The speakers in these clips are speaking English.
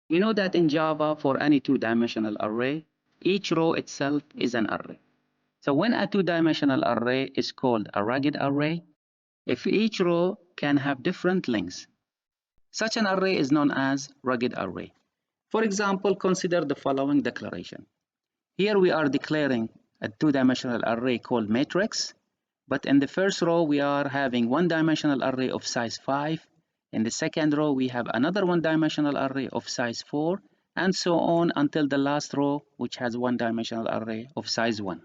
We know that in Java, for any two-dimensional array, each row itself is an array. So when a two-dimensional array is called a rugged array, if each row can have different lengths, such an array is known as rugged array. For example, consider the following declaration. Here we are declaring a two-dimensional array called matrix, but in the first row we are having one-dimensional array of size 5. In the second row we have another one-dimensional array of size 4, and so on until the last row, which has one-dimensional array of size 1.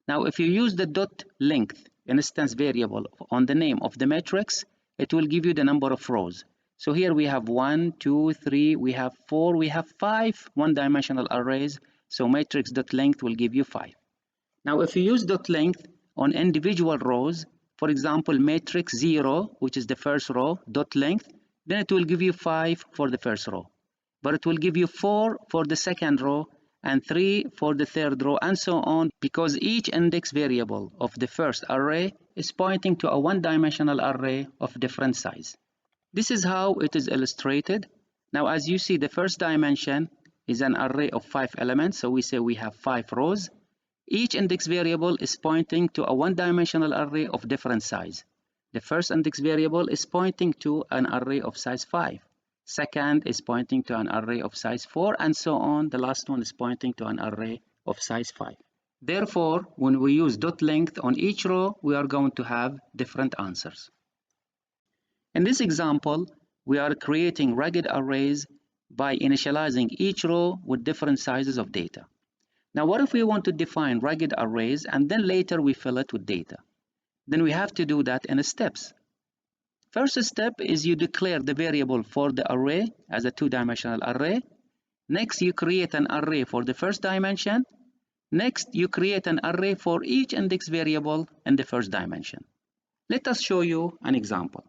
Now if you use the dot length instance variable on the name of the matrix, it will give you the number of rows. So here we have 1, 2, 3, we have 4, we have 5 one-dimensional arrays, so matrix.length will give you 5. Now if you use dot length on individual rows, for example matrix 0, which is the first row, dot length, then it will give you 5 for the first row. But it will give you 4 for the second row and 3 for the third row, and so on, because each index variable of the first array is pointing to a one-dimensional array of different size. This is how it is illustrated. Now as you see, the first dimension is an array of 5 elements, so we say we have 5 rows. Each index variable is pointing to a one-dimensional array of different size. The first index variable is pointing to an array of size 5. Second is pointing to an array of size 4, and so on. The last one is pointing to an array of size 5. Therefore, when we use dot length on each row, we are going to have different answers. In this example, we are creating rugged arrays by initializing each row with different sizes of data. Now, what if we want to define rugged arrays and then later we fill it with data? Then we have to do that in steps. First step is you declare the variable for the array as a two-dimensional array. Next, you create an array for the first dimension. Next, you create an array for each index variable in the first dimension. Let us show you an example.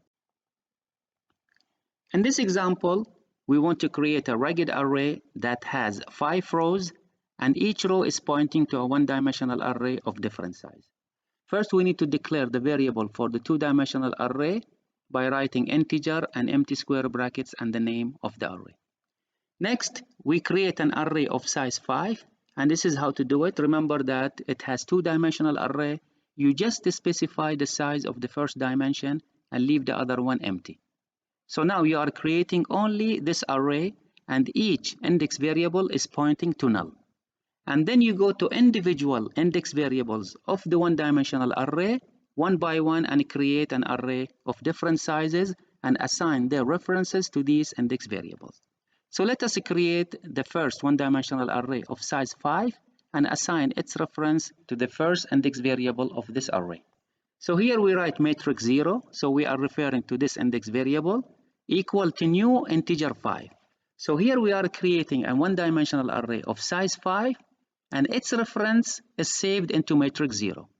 In this example, we want to create a rugged array that has 5 rows, and each row is pointing to a one-dimensional array of different size. First, we need to declare the variable for the two-dimensional array by writing integer and empty square brackets and the name of the array. Next, we create an array of size 5, and this is how to do it. Remember that it has two-dimensional array. You just specify the size of the first dimension and leave the other one empty. So now you are creating only this array, and each index variable is pointing to null. And then you go to individual index variables of the one-dimensional array one by one and create an array of different sizes and assign their references to these index variables. So let us create the first one-dimensional array of size 5 and assign its reference to the first index variable of this array. So here we write matrix 0, so we are referring to this index variable, equal to new integer 5. So here we are creating a one-dimensional array of size 5, and its reference is saved into matrix 0.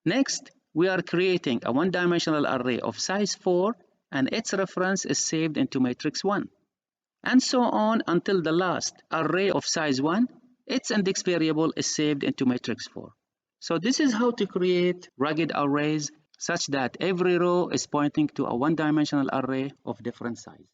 Next, we are creating a one-dimensional array of size 4, and its reference is saved into matrix 1. And so on until the last array of size 1, its index variable is saved into matrix 4. So this is how to create rugged arrays such that every row is pointing to a one-dimensional array of different size.